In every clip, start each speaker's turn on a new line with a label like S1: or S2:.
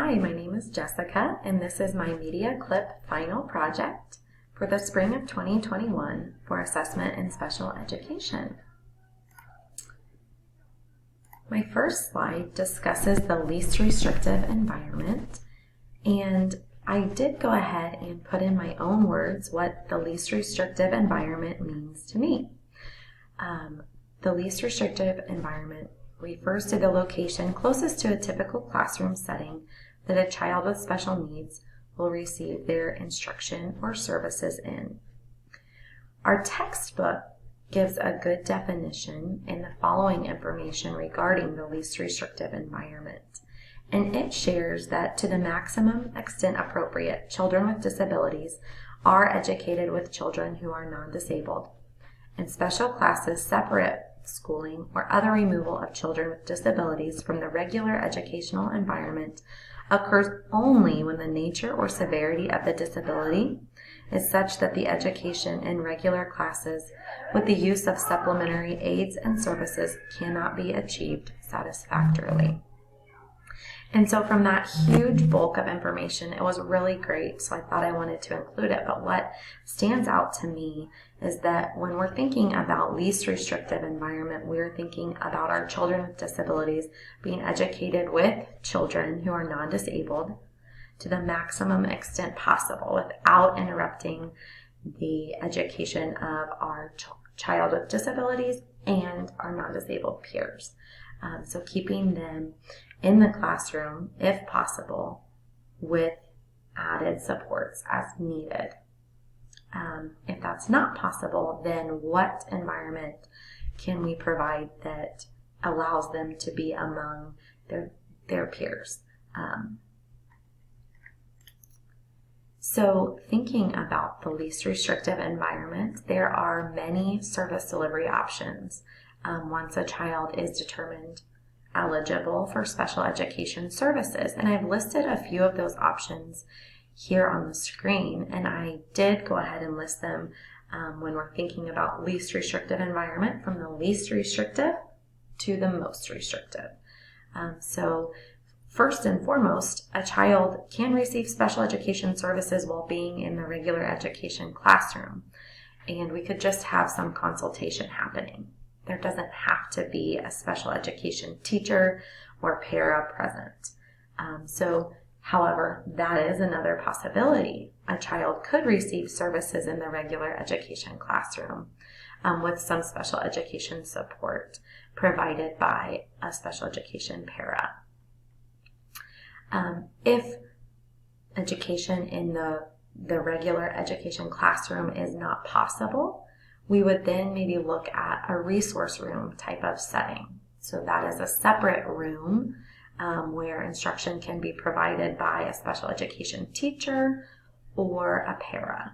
S1: Hi, my name is Jessica, and this is my media clip final project for the spring of 2021 for assessment in special education. My first slide discusses the least restrictive environment, and I did go ahead and put in my own words what the least restrictive environment means to me. The least restrictive environment refers to the location closest to a typical classroom setting that a child with special needs will receive their instruction or services in. Our textbook gives a good definition and the following information regarding the least restrictive environment. And it shares that to the maximum extent appropriate, children with disabilities are educated with children who are non-disabled. And special classes, separate schooling, or other removal of children with disabilities from the regular educational environment occurs only when the nature or severity of the disability is such that the education in regular classes with the use of supplementary aids and services cannot be achieved satisfactorily. And so from that huge bulk of information, it was really great, so I thought I wanted to include it. But what stands out to me is that when we're thinking about least restrictive environment, we're thinking about our children with disabilities being educated with children who are non-disabled to the maximum extent possible without interrupting the education of our child with disabilities and our non-disabled peers. So keeping them in the classroom, if possible, with added supports as needed. If that's not possible, then what environment can we provide that allows them to be among their peers? So thinking about the least restrictive environment, there are many service delivery options once a child is determined eligible for special education services. And I've listed a few of those options here on the screen, and I did go ahead and list them when we're thinking about least restrictive environment, from the least restrictive to the most restrictive. So first and foremost, a child can receive special education services while being in the regular education classroom, and we could just have some consultation happening. There doesn't have to be a special education teacher or para present. However, that is another possibility. A child could receive services in the regular education classroom with some special education support provided by a special education para. If education in the regular education classroom is not possible, we would then maybe look at a resource room type of setting. So that is a separate room where instruction can be provided by a special education teacher or a para.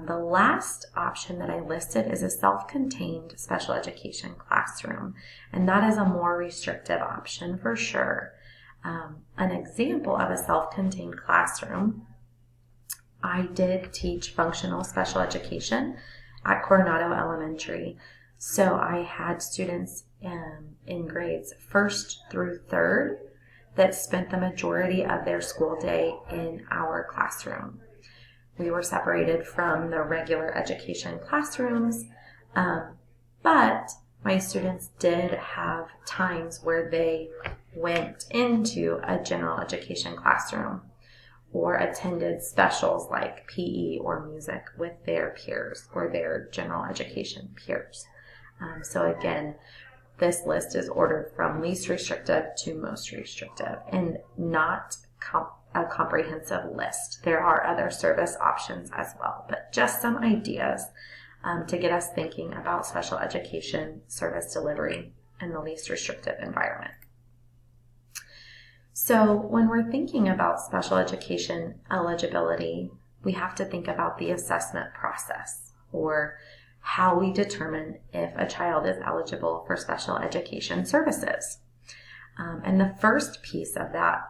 S1: The last option that I listed is a self-contained special education classroom, and that is a more restrictive option for sure. An example of a self-contained classroom, I did teach functional special education at Coronado Elementary. So I had students in grades 1st through 3rd that spent the majority of their school day in our classroom. We were separated from the regular education classrooms, but my students did have times where they went into a general education classroom or attended specials like PE or music with their peers or their general education peers. So again, this list is ordered from least restrictive to most restrictive and not a comprehensive list. There are other service options as well, but just some ideas to get us thinking about special education service delivery in the least restrictive environment. So when we're thinking about special education eligibility, we have to think about the assessment process, or how we determine if a child is eligible for special education services. And the first piece of that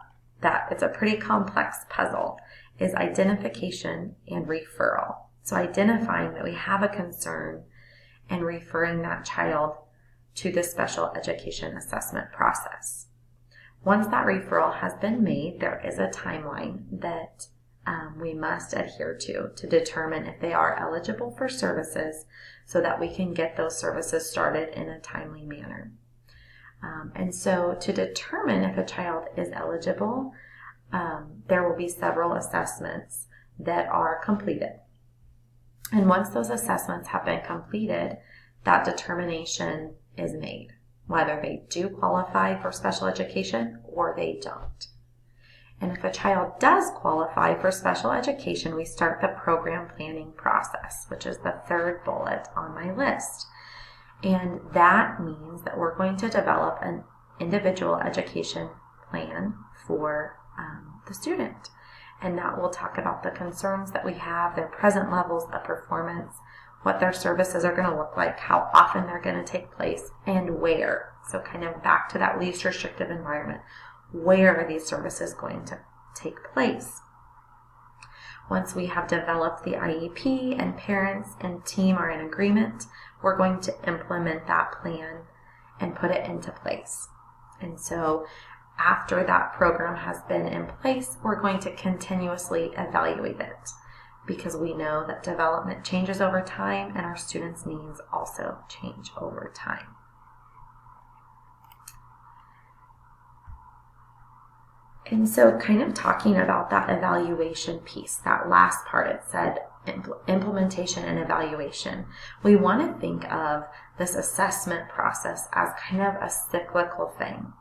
S1: it's a pretty complex puzzle, is identification and referral. So identifying that we have a concern and referring that child to the special education assessment process. Once that referral has been made, there is a timeline that we must adhere to determine if they are eligible for services so that we can get those services started in a timely manner. And so to determine if a child is eligible, there will be several assessments that are completed. And once those assessments have been completed, that determination is made, whether they do qualify for special education or they don't. And if a child does qualify for special education, we start the program planning process, which is the third bullet on my list. And that means that we're going to develop an individual education plan for the student. And that will talk about the concerns that we have, their present levels of performance, what their services are going to look like, how often they're going to take place, and where. So kind of back to that least restrictive environment. Where are these services going to take place? Once we have developed the IEP and parents and team are in agreement, we're going to implement that plan and put it into place. And so after that program has been in place, we're going to continuously evaluate it because we know that development changes over time and our students' needs also change over time. And so kind of talking about that evaluation piece, that last part, it said implementation and evaluation. We want to think of this assessment process as kind of a cyclical thing.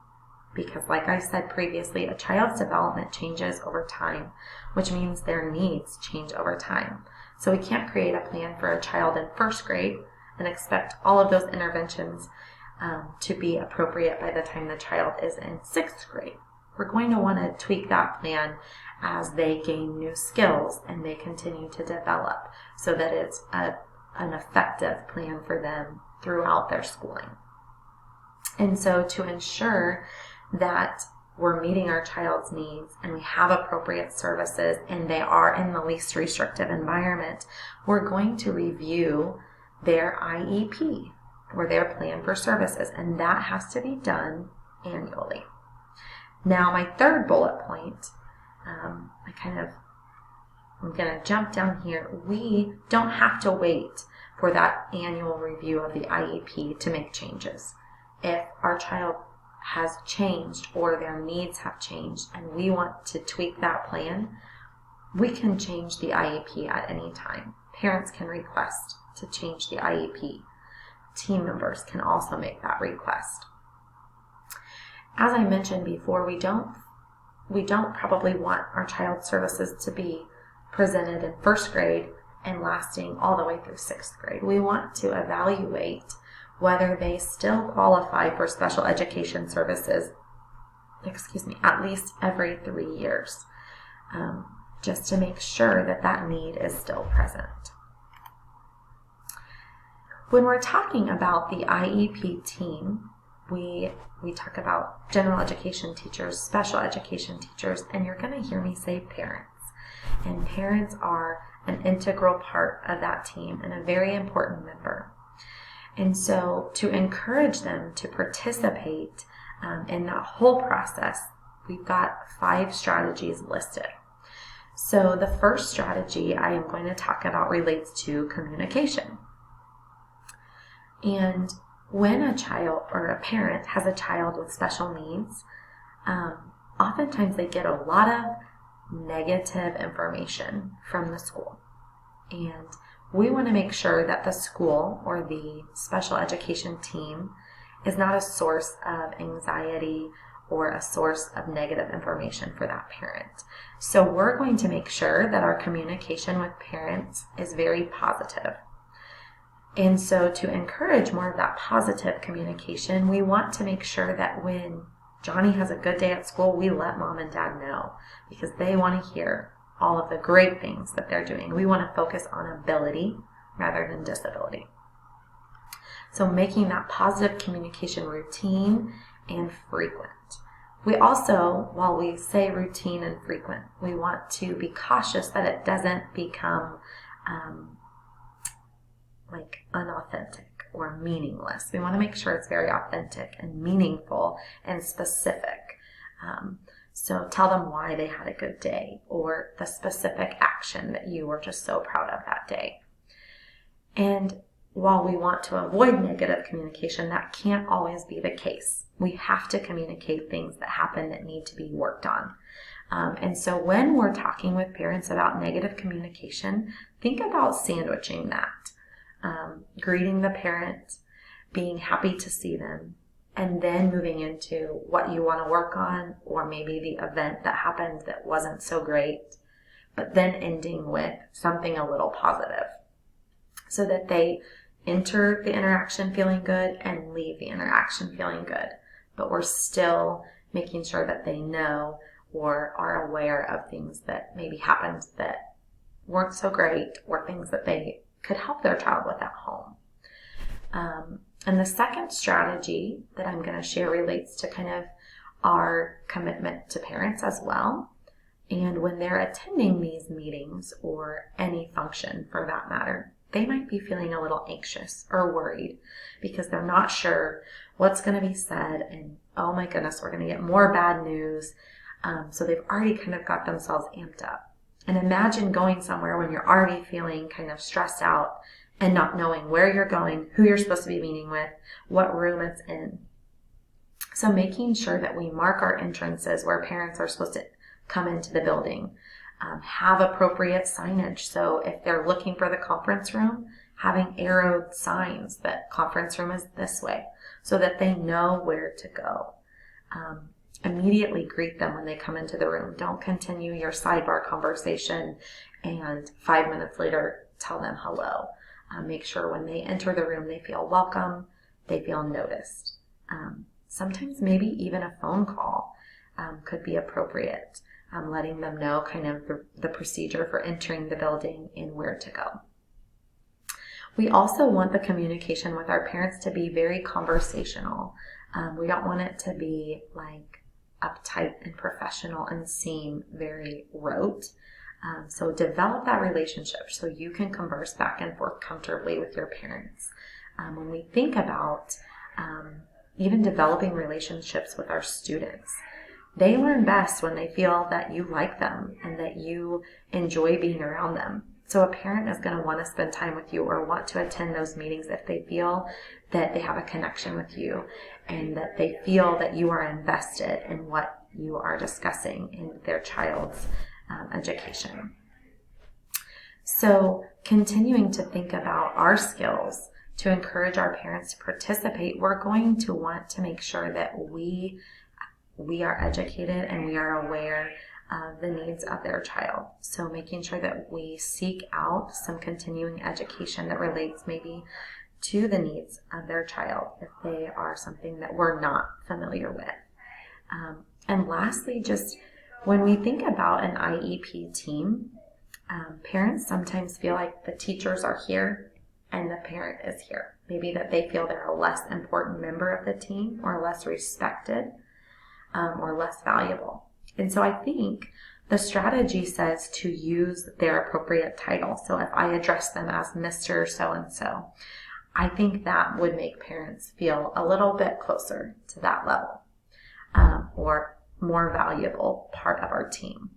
S1: Because like I said previously, a child's development changes over time, which means their needs change over time. So we can't create a plan for a child in first grade and expect all of those interventions to be appropriate by the time the child is in sixth grade. We're going to want to tweak that plan as they gain new skills and they continue to develop so that it's an effective plan for them throughout their schooling. And so to ensure that we're meeting our child's needs and we have appropriate services and they are in the least restrictive environment, we're going to review their IEP or their plan for services, and that has to be done annually. Now, my third bullet point, I'm going to jump down here. We don't have to wait for that annual review of the IEP to make changes. If our child has changed or their needs have changed and we want to tweak that plan, we can change the IEP at any time. Parents can request to change the IEP. Team members can also make that request. As I mentioned before, we don't probably want our child's services to be presented in first grade and lasting all the way through sixth grade. We want to evaluate whether they still qualify for special education services, at least every 3 years, just to make sure that that need is still present. When we're talking about the IEP team, we talk about general education teachers, special education teachers, and you're going to hear me say parents. And parents are an integral part of that team and a very important member. And so to encourage them to participate in that whole process, we've got 5 strategies listed. So the first strategy I am going to talk about relates to communication. And when a child or a parent has a child with special needs, oftentimes they get a lot of negative information from the school. And we want to make sure that the school or the special education team is not a source of anxiety or a source of negative information for that parent. So we're going to make sure that our communication with parents is very positive. And so to encourage more of that positive communication, we want to make sure that when Johnny has a good day at school, we let mom and dad know because they want to hear all of the great things that they're doing. We want to focus on ability rather than disability. So making that positive communication routine and frequent. We also, while we say routine and frequent, we want to be cautious that it doesn't become unauthentic or meaningless. We want to make sure it's very authentic and meaningful and specific. So tell them why they had a good day or the specific action that you were just so proud of that day. And while we want to avoid negative communication, that can't always be the case. We have to communicate things that happen that need to be worked on. And so when we're talking with parents about negative communication, think about sandwiching that. Greeting the parent, being happy to see them, and then moving into what you want to work on, or maybe the event that happened that wasn't so great, but then ending with something a little positive so that they enter the interaction feeling good and leave the interaction feeling good. But we're still making sure that they know or are aware of things that maybe happened that weren't so great, or things that they could help their child with at home. And the second strategy that I'm going to share relates to kind of our commitment to parents as well. And when they're attending these meetings or any function for that matter, they might be feeling a little anxious or worried because they're not sure what's going to be said, and oh my goodness, we're going to get more bad news. So they've already kind of got themselves amped up. And imagine going somewhere when you're already feeling kind of stressed out and not knowing where you're going, who you're supposed to be meeting with, what room it's in. So making sure that we mark our entrances where parents are supposed to come into the building. Have appropriate signage. So if they're looking for the conference room, having arrowed signs that conference room is this way so that they know where to go. Immediately greet them when they come into the room. Don't continue your sidebar conversation and 5 minutes later tell them hello. Make sure when they enter the room they feel welcome, they feel noticed. Sometimes maybe even a phone call could be appropriate. Letting them know kind of the procedure for entering the building and where to go. We also want the communication with our parents to be very conversational. We don't want it to be like uptight and professional and seem very rote. So develop that relationship so you can converse back and forth comfortably with your parents. When we think about even developing relationships with our students, they learn best when they feel that you like them and that you enjoy being around them. So a parent is going to want to spend time with you or want to attend those meetings if they feel that they have a connection with you and that they feel that you are invested in what you are discussing in their child's education. So continuing to think about our skills to encourage our parents to participate, we're going to want to make sure that we are educated and we are aware of the needs of their child. So making sure that we seek out some continuing education that relates maybe to the needs of their child if they are something that we're not familiar with. And lastly, just when we think about an IEP team, parents sometimes feel like the teachers are here and the parent is here. Maybe that they feel they're a less important member of the team or less respected or less valuable. And so I think the strategy says to use their appropriate title. So if I address them as Mr. So-and-so, I think that would make parents feel a little bit closer to that level or more valuable part of our team.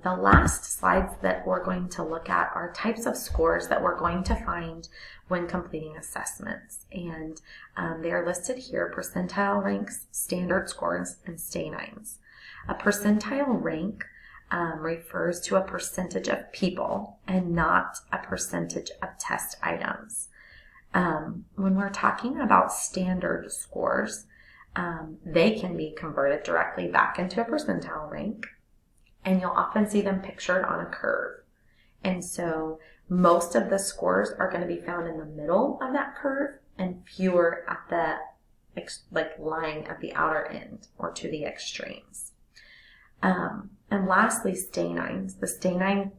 S1: The last slides that we're going to look at are types of scores that we're going to find when completing assessments. And they are listed here: percentile ranks, standard scores, and stay-nines. A percentile rank refers to a percentage of people and not a percentage of test items. When we're talking about standard scores, they can be converted directly back into a percentile rank. And you'll often see them pictured on a curve. And so most of the scores are going to be found in the middle of that curve and fewer at the, lying at the outer end or to the extremes. And lastly, stay-nines. The stay-nine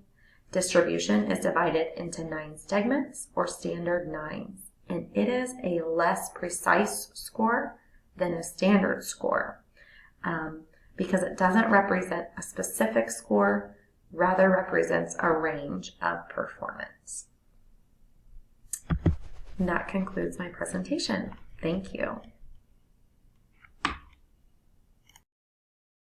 S1: distribution is divided into 9 segments or standard nines. And it is a less precise score than a standard score. Because it doesn't represent a specific score, rather represents a range of performance. And that concludes my presentation. Thank you.